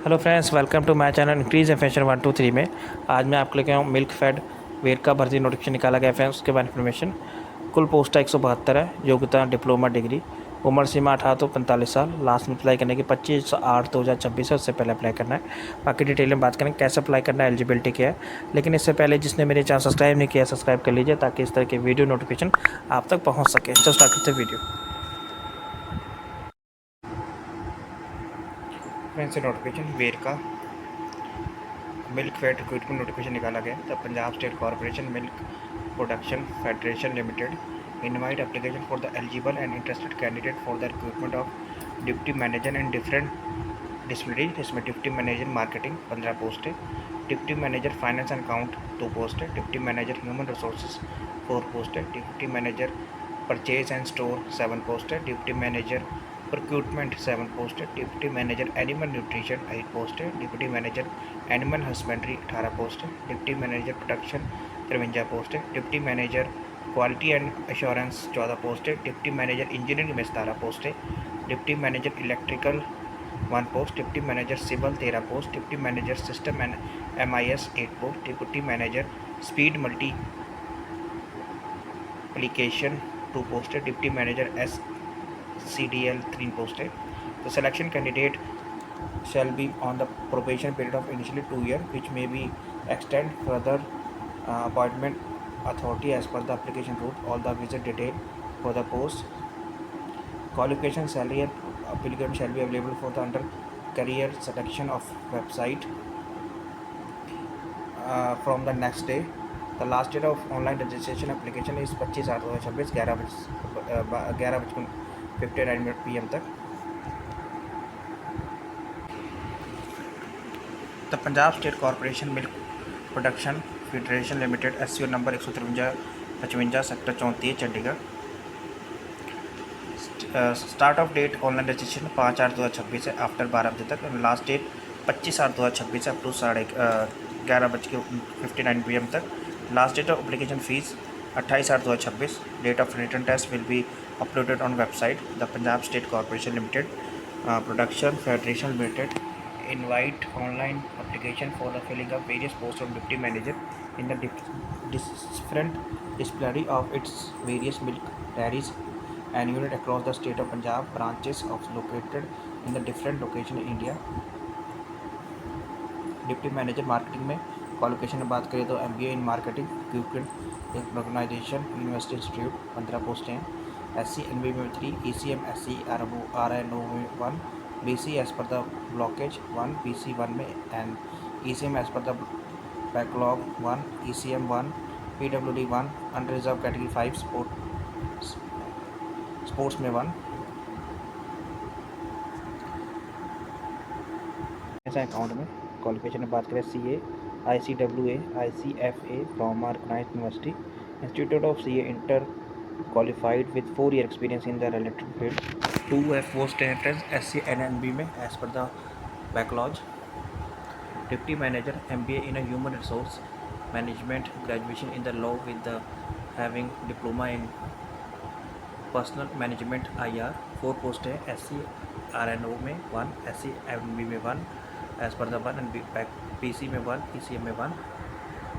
Hello friends, welcome to my channel increase information 123 में। आज मैं आपको लेके आया हूँ मिल्क फेड वेयर का भर्ती नोटिफिकेशन निकाला गया है। उसके बाद इन्फॉर्मेशन। कुल पोस्ट 172 है। योग्यता डिप्लोमा डिग्री। उम्र सीमा 18 to 45 साल। लास्ट में अप्लाई करने की 25/8/2026 है। उससे पहले अप्लाई करना है। बाकी डिटेल में बात करें कैसे अप्लाई करना है, एलिजिबिलिटी क्या है। लेकिन इससे पहले जिसने मेरे चैनल सब्सक्राइब नहीं किया, सब्सक्राइब कर लीजिए ताकि इस तरह के वीडियो नोटिफिकेशन आप तक पहुँच सके। तो स्टार्ट करते हैं वीडियो। फ्रेंड्स, नोटिफिकेशन वेयर का मिल्क फेड रिक्रूटमेंट नोटिफिकेशन निकाला गया। The Punjab state corporation milk production federation limited invite application for the eligible and interested candidate for the recruitment of deputy manager and different disciplinary. इसमें deputy manager marketing 15 post है। Deputy manager finance and account 2 post है। Deputy manager human resources 4 post है। Deputy manager purchase and store 7 post है। Deputy manager procurement 7 post है। Deputy manager animal nutrition 8 post है। Deputy manager animal husbandry 18 post है। Deputy manager production 53 post है। Deputy manager quality and assurance 14 post है। Deputy manager engineering में 17 post है। Deputy manager electrical 1 post. Deputy manager civil 13 post. Deputy manager system and MIS 8 post. Deputy manager speed multi application 2 post है। Deputy manager SCDL 3 post है। The selection candidate shall be on the probation period of initially 2 years, which may be extended further. Appointment authority as per the application route. All the visit detail for the post. Qualification, salary and applicant shall be available for the under career selection of website from the next day. The last date of online registration application is 25/8/2026 11:59 PM तक। The Punjab state corporation milk production federation limited SCO number 153/55 sector 34 Chandigarh. Start of date online registration 5/8/2026 है after 12 बजे तक। Last date 25/8/2026 है up to 11:59 PM तक। Last date of application fee 28/8/2026। Date of written test will be uploaded on website. The Punjab state corporation limited production federation limited invite online application for the filling of various posts of deputy manager in the different distillery of its various milk dairies and unit across the state of Punjab. Branches of located in the different location in India. Deputy manager marketing में qualification की बात करें तो MBA in marketing equipment organisation university institute 15 पोस्टें हैं। SC NB में 3, ECM SC RNO में 1, BC as per the blockage 1, BC 1 में and ECM as per the backlog 1, ECM 1, PWD 1, unreserved category 5 sports में 1। ऐसा अकाउंट में क्वालिफिकेशन की बात करें CA ICWA ICFA from organised university institute of CA inter qualified with 4 year experience in the related field. 2 post entrance SC NNB में as per the backlog. Deputy manager MBA in a human resource management, graduation in the law with the having diploma in personal management IR। 4 post है SC RNO में 1, SC MB में 1 as per the 1 and PC में 1, ECM में 1।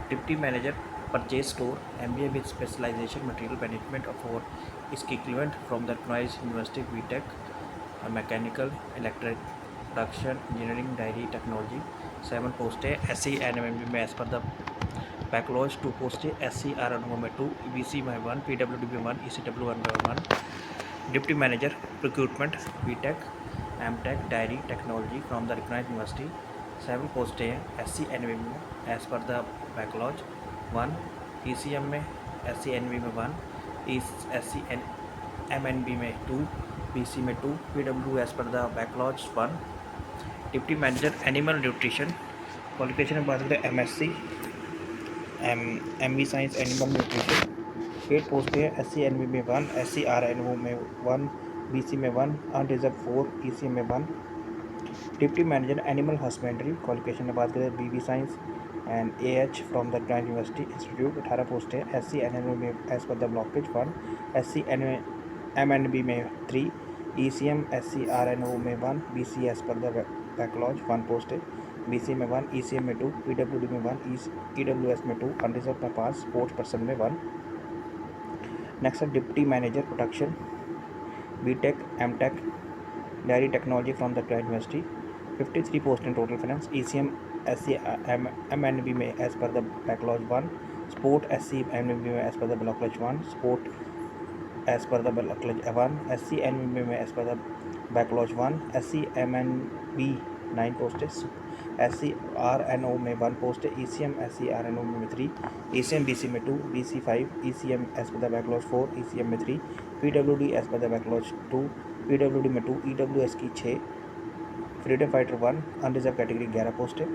Deputy manager purchase store MBA with specialization material management for इसकी equivalent from the recognized university BTech mechanical electric production engineering dairy technology. 7 post है SC NMB में as per the backlog. 2 post है SC RNO में 2, BC में 1, PWD में 1, ECW 1 deputy manager procurement BTech MTech dairy technology from the recognized university. 7 post हैं SC NB में as per the backlog 1, ECM में SC NB में 1, SC MNB में 2, BC में 2, PW as per the backlog 1। Deputy manager animal nutrition qualification में बात करें MSc ME science animal nutrition. 8 post है SC NB में 1, SC RNO में 1, BC में 1, अनरिजर्व 4, ECM में 1। Deputy manager animal husbandry qualification में बात करें BB science and AH from the grand university institute. 18 post है SC NNB में as per the blockage 1, SC MNB में 3, ECM SC RNO में 1, BC as per the backlog 1 post है, BC में 1, ECM में 2, PWD में 1, EWS में 2, unreserved में 5, स्पोर्ट्स पर्सन में 1। नेक्स्ट है deputy manager production, BTech MTech Dairy Technology from the Crane University, 53 post in total finance, ECM SC MNB में as per the backlog 1, Sport SC MNB में as per the backlog 1, Sport as per the backlog 1, SC MNB में as per the backlog 1, SC MNB 9 post है, SC RNO में 1 post है, ECM SC RNO में 3, ECM BC में 2, BC 5, ECM as per the backlog 4, ECM में 3, PWD as per the backlog 2, PWD में 2, EWS की 6, freedom fighter 1, unreserved category 11 post है।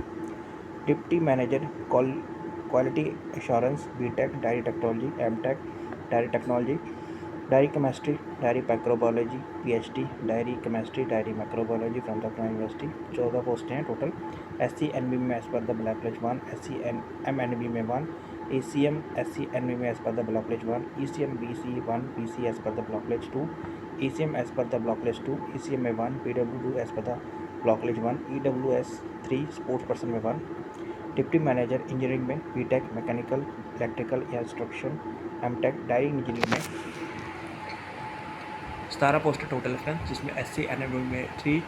Deputy manager quality assurance, BTech dairy technology, MTech dairy technology, dairy chemistry, dairy microbiology, PhD dairy chemistry, dairy microbiology from the crime university, 14 पोस्टें हैं total. SC NB में as per the blacklist 1, SC MNB में 1, ECM SC NB में as per the blacklist 1, ECM BC 1, BC as per the blacklist 2, ECM as per the blacklist 2, ECM में 1, PWD as per the blocklist 1, EWS 3, sports person में 1। Deputy manager engineering में BTech mechanical, electrical या instruction, MTech dairy engineering में 17 post total है, जिसमें SC NB में 3,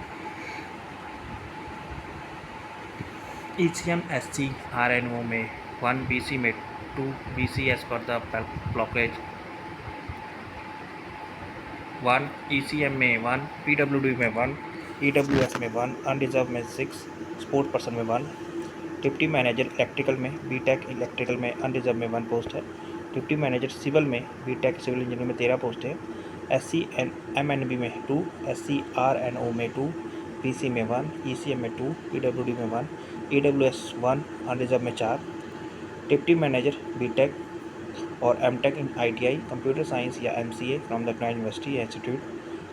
ECM SC RNO में 1, BC में 2, BC as per the blockage 1, ECM में 1, PWD में 1, EWS में 1, अनरिजर्व में 6, स्पोर्ट पर्सन में 1। डिप्टी मैनेजर इलेक्ट्रिकल में BTech इलेक्ट्रिकल में अनरिजर्व में 1 पोस्ट है। डिप्टी मैनेजर सिविल में BTech सिविल इंजीनियरिंग में 13 पोस्ट है। SC MNB में 2, SC RNO में 2, BC में 1, ECM में 2, PWD में 1, EWS 1, अनरिजर्व में 4। डिप्टी मैनेजर BTech और MTech in ITI computer science या MCA from the crime university institute,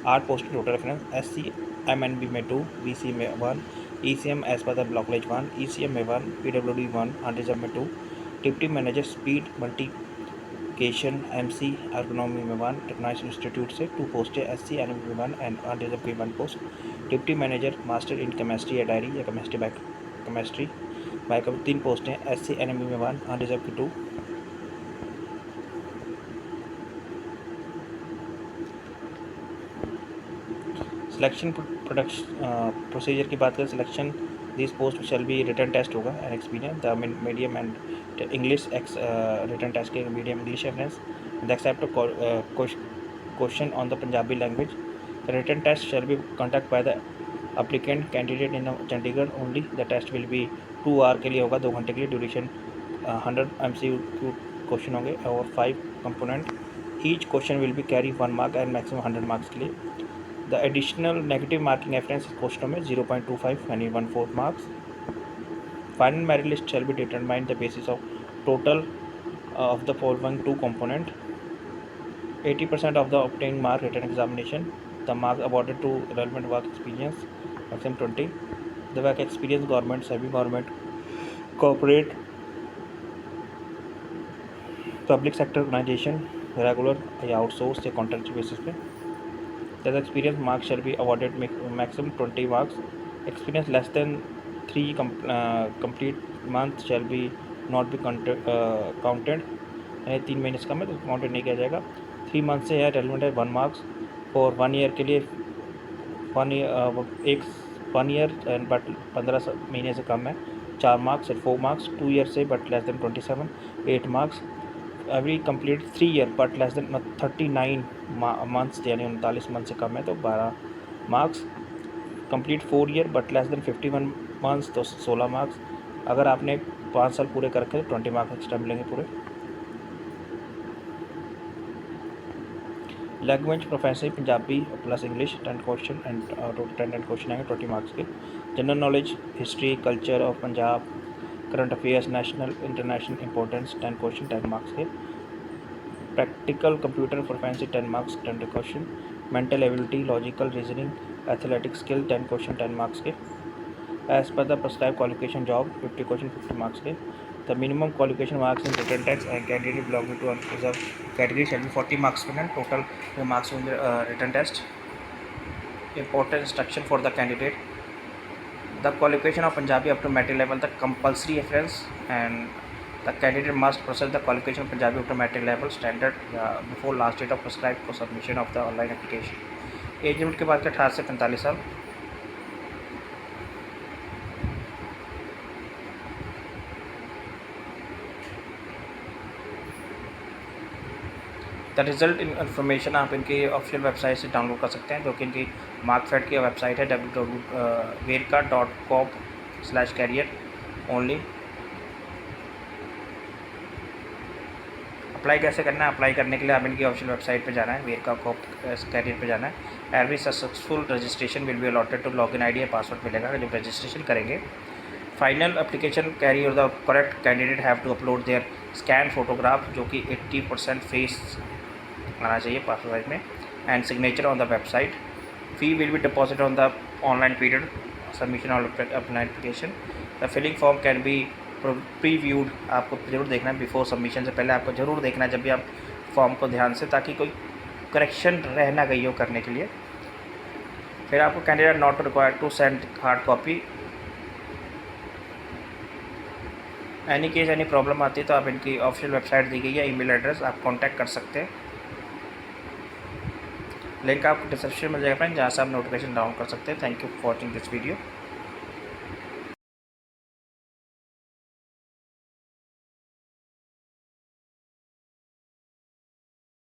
8 post total reference. SC MNB में 2, BC में 1, ECM as per the backlog 1, ECM में 1, PWD 1, unreserved में 2। Deputy manager speed multiplication MC ergonomy में 1, technology institute से 2 post है। SC NB में 1 and unreserved की 1 post. Deputy manager master in chemistry या डायरी या केमिस्ट्री बाय 3 पोस्ट हैं। SC NB में 1, अनरिजर्व की 2। सिलेक्शन प्रोसीजर की बात करें, selection this post shall be written test होगा and experience the medium and English written test के मीडियम इंग्लिश है friends, the except question on the Punjabi language. The written test shall be conduct by the applicant candidate in Chandigarh only. The test will be 2 hour के लिए होगा, 2 घंटे के लिए। Duration 100 MCQ question होंगे और 5 component. Each question will be carry 1 mark and maximum 100 marks के लिए। The additional negative marking reference क्वेश्चनों में 0.25 यानी 1/4 marks. Final merit list shall be determined the basis of total of the following 2 component, 80% of the obtained mark written examination, the marks awarded to relevant work experience, maximum 20, the work experience government, semi government, corporate, public sector organisation, regular या outsource या contract basis पे। The experience marks shall be awarded maximum 20 marks. Experience less than 3 complete months shall be not be counted. 3 महीने से कम है तो counted नहीं किया जाएगा। 3 मंथ से है रेलिवेंट है 1 मार्क्स, और 1 ईयर के लिए 1 ईयर बट 15 महीने से कम है 4 मार्क्स, 4 मार्क्स। 2 ईयर से but less than 27 8 marks. Every complete 3 year but less than 39 months यानी 39 मंथ से कम है तो 12 marks. Complete 4 year but less than 51 months तो 16 मार्क्स। अगर आपने 5 साल पूरे कर रखे तो 20 मार्क्स एक्स्ट्रा मिलेंगे पूरे। Language professional Punjabi plus English 10 question and total 10 question आएंगे 20 मार्क्स के। General knowledge, history, culture of Punjab, current affairs, national international importance 10 question 10 marks के। Practical computer proficiency 10 marks 10 question. Mental ability, logical reasoning, athletic skill 10 question 10 marks के। As per the prescribed qualification job 50 question 50 marks के। The minimum qualification marks in written test and candidate belonging to unreserve category shall be 40 marks total marks in written test. important instruction for the candidate. The qualification of Punjabi up to metric level the compulsory है friends, and the candidate must process the qualification of Punjabi up to metric level standard before last date of prescribed for submission of the online application. Age limit की बात करें 18 से 45 साल. The result information आप इनकी official website से download कर सकते हैं, जो कि इनकी मार्कफेड की वेबसाइट है www.verka.com/career ओनली. अप्लाई कैसे करना है? अप्लाई करने के लिए आप इनकी ऑफिशियल वेबसाइट पे जाना है, वेरका कैरियर पे जाना है. Every successful registration will be allotted to login ID या पासवर्ड मिलेगा जब रजिस्ट्रेशन करेंगे. फाइनल एप्लीकेशन कैरी और the correct candidate have to upload their scan photograph, जो कि 80% फेस आना चाहिए पासवर्ड साइज में, and signature on the website. Fee will be deposit on the online period submission of अपना application. The filling form can be previewed, आपको ज़रूर देखना है बिफोर सबमिशन से पहले आपको ज़रूर देखना है जब भी आप फॉर्म को ध्यान से, ताकि कोई करेक्शन रह ना गई हो करने के लिए. फिर आपको candidate not required to send hard copy. Any case any problem आती है तो आप इनकी ऑफिशियल वेबसाइट दी गई है, ईमेल एड्रेस आप कांटेक्ट कर सकते हैं. लिंक आपको डिस्क्रिप्शन में मिल जाएगा फ्रेंड, जहाँ से आप नोटिफिकेशन डाउन कर सकते हैं. Thank you for watching this video.